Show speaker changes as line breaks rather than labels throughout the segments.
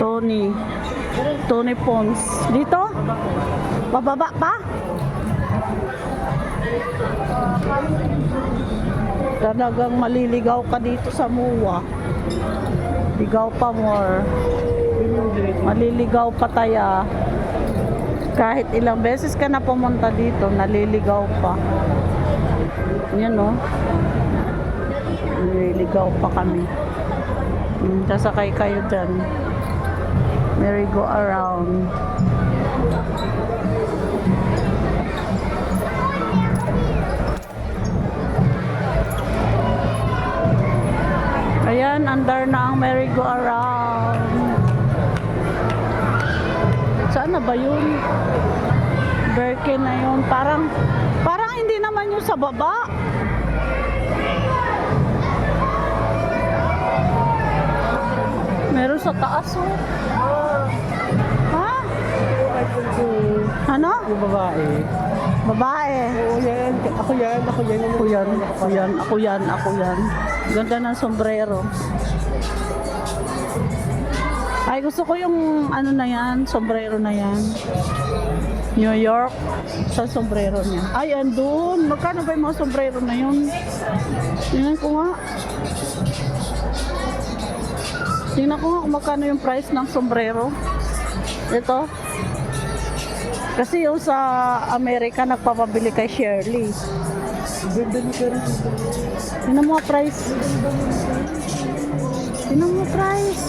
Tony. Tony Pons. Dito? Bababa pa? Talagang maliligaw ka dito sa MUA. Ligaw pa more. Maliligaw pa taya. Kahit ilang beses ka na pumunta dito, naliligaw pa. Yan o. Naliligaw pa kami. Sasakay kayo dyan. Merry-go-around. Ayan, andar na ang merry-go-around. Saan na ba yun? Birkin na yun. Parang hindi naman yun sa baba. Meron sa taas oh. Ha? Ano?
Yung babae.
Babae.
Oo, yan. Ako yan.
Ako yan. Ganda ng sombrero. Ay, gusto ko yung ano na yan, sombrero na yan. New York, sa sombrero niya. Ay, andun. Magkano ba yung mga sombrero na yun? Tingnan ko nga. Tingnan ko nga kung magkano yung price ng sombrero. Ito. Kasi yung sa Amerika, nagpapabili kay Shirley. Tingnan mo ang price. Tingnan mo ang price.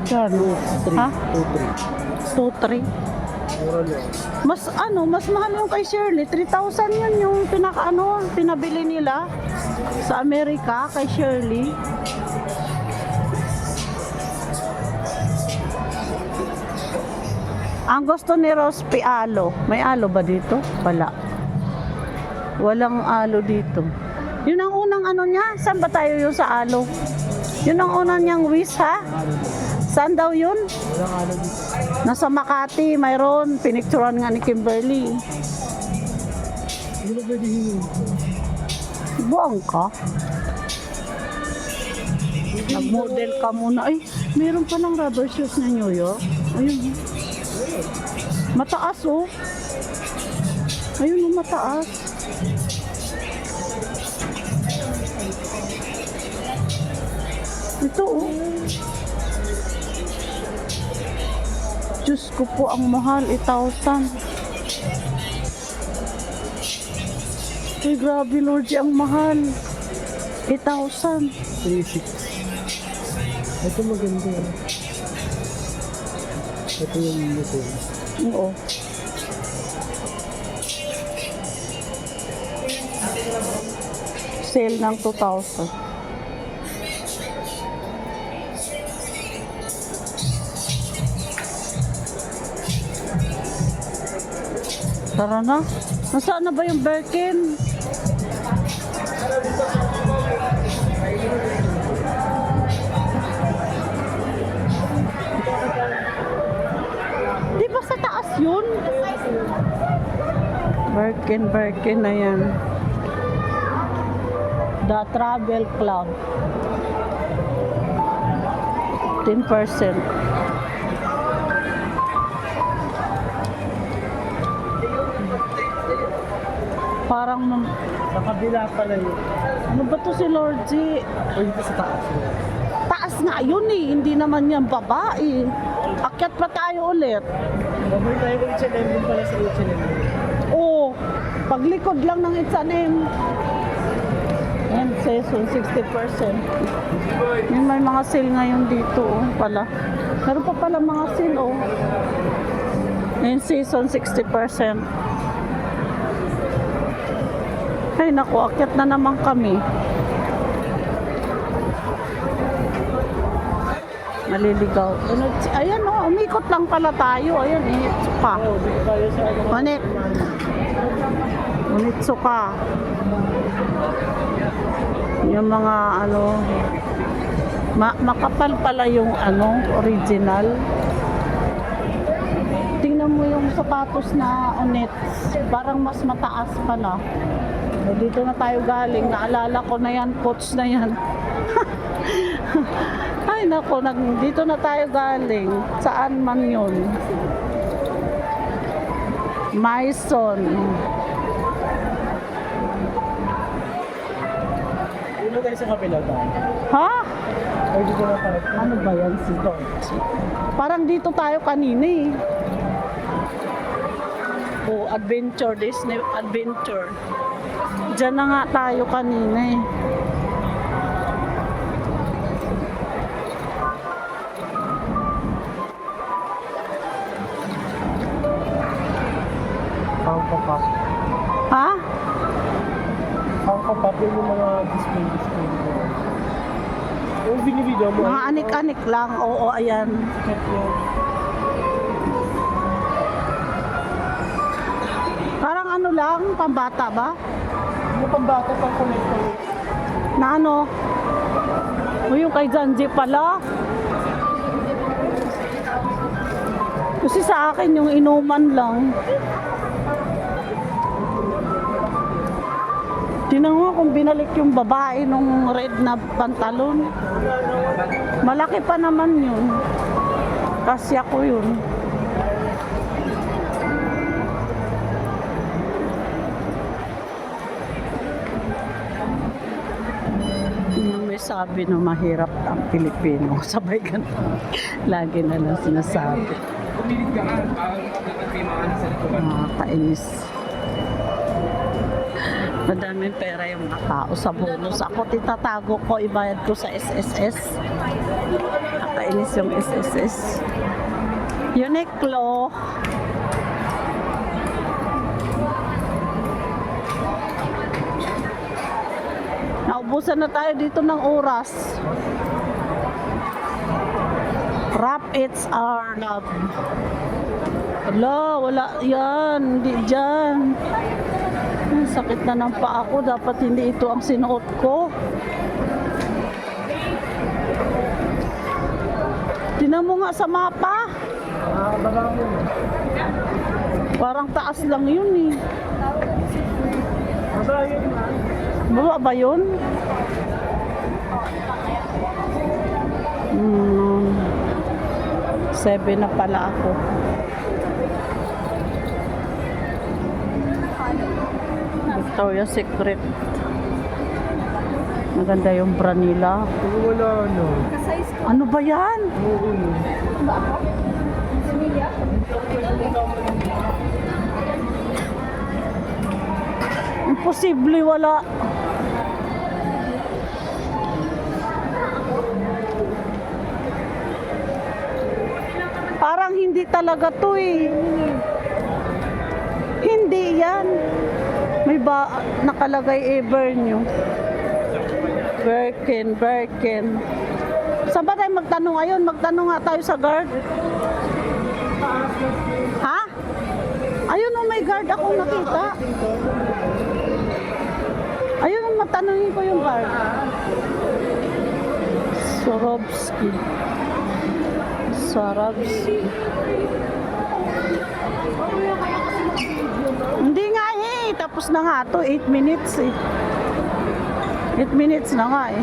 Kano? Ha? 2-3. Mas mahal yung kay Shirley. 3,000 yun yung pinabili nila sa Amerika kay Shirley. Ang gusto ni Rose alo. May alo ba dito? Wala. Walang alo dito. Yun ang unang ano niya. Saan ba tayo yung sa alo? Yun ang unang niyang wish ha? Saan daw yun? Nasa Makati, mayroon. Pinicturan nga ni Kimberly. Buang ka? Nag-model ka muna. Ay, mayroon pa ng rubber shoes na New York. Ayun. Mataas oh. Ayun oh, mataas. Ito oh. Diyos ko po, ang mahal, 8,000. Ay, grabe Lord, ang mahal. 8,000.
3,600. Ito maganda. Ito yung ito.
Oo. Sale ng 2,000. Tara na. Nasaan na ba yung Birkin? Di ba sa taas yun? Birkin na yan. The Travel Club. 10%. Parang
Sa kabila pala yun.
ano ba to si Lord G?
O dito sa taas.
Taas nga yun eh, hindi naman yan babae. Akyat pa tayo ulit.
Babay tayo ko H&M din pala sa H&M.
Oo, paglikod lang ng H&M. Yan, season 60%. Yan, may mga sale ngayon dito oh, pala. Meron pa pala mga sale oh. Yan, season 60%. Ay naku, akyat na naman kami. Maliligaw. Ayan oh, umikot lang pala tayo. Ayan, initso pa. Unitso ka. Yung mga makapal pala yung original. Tingnan tingnan mo yung sapatos na Onnits. Parang mas mataas pala. Eh, dito na tayo galing. Naalala ko na yan, coach na yan. Ay nako, dito na tayo galing. Saan man yun? Maison.
Dito tayo sa kapila tayo.
Ha?
Ay, dito na tayo.
Ano ba yan si Parang dito tayo kanina eh. Oh, adventure, Disney adventure. Diyan na nga tayo kanina eh.
Funko Pop.
Ha?
Funko Pop yung mga display. Yung binibideo mo.
Mga anik-anik lang. Oo, ayan. Parang ano lang, pambata ba?
Yung pambata pang connector.
Na ano? O yung kay Janji pala. Kasi sa akin yung inuman lang. Tingnan mo kung binalik yung babae nung red na pantalon. Malaki pa naman yun. Kasya ko yun. May sabi na mahirap ang Pilipino. Sabay ganun. Lagi na lang sinasabi. Kainis. Madaming pera yung mga tao sa bonus. Ako titatago ko, ibayad ko sa SSS. Nakainis yung SSS. Uniqlo. Naubusan na tayo dito ng oras. Wrap it's our love. Wala yan. Hindi dyan. Sakit na ng paa ko. Dapat hindi ito ang sinuot ko. Tingnan mo nga sa mapa.
Baba mo.
Parang taas lang yun eh.
Baba yun.
Baba ba yun? 7 na pala ako. Victoria's Secret. Maganda yung bra nila.
Wala no.
Ano ba yan?
Oo.
Imposible wala. Parang hindi talaga to eh. Hindi yan. May ba nakalagay ever nyo. Birkin. Saan ba tayo magtanong ngayon? Magtanong nga tayo sa guard. Ha? Ayun oh, may guard akong nakita. Ayun oh, matanungin ko yung guard. Swarovski. Hindi nga eh. Tapos na nga to. 8 minutes eh. 8 minutes na nga eh.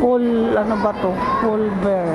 Full, ano ba to? Full bear.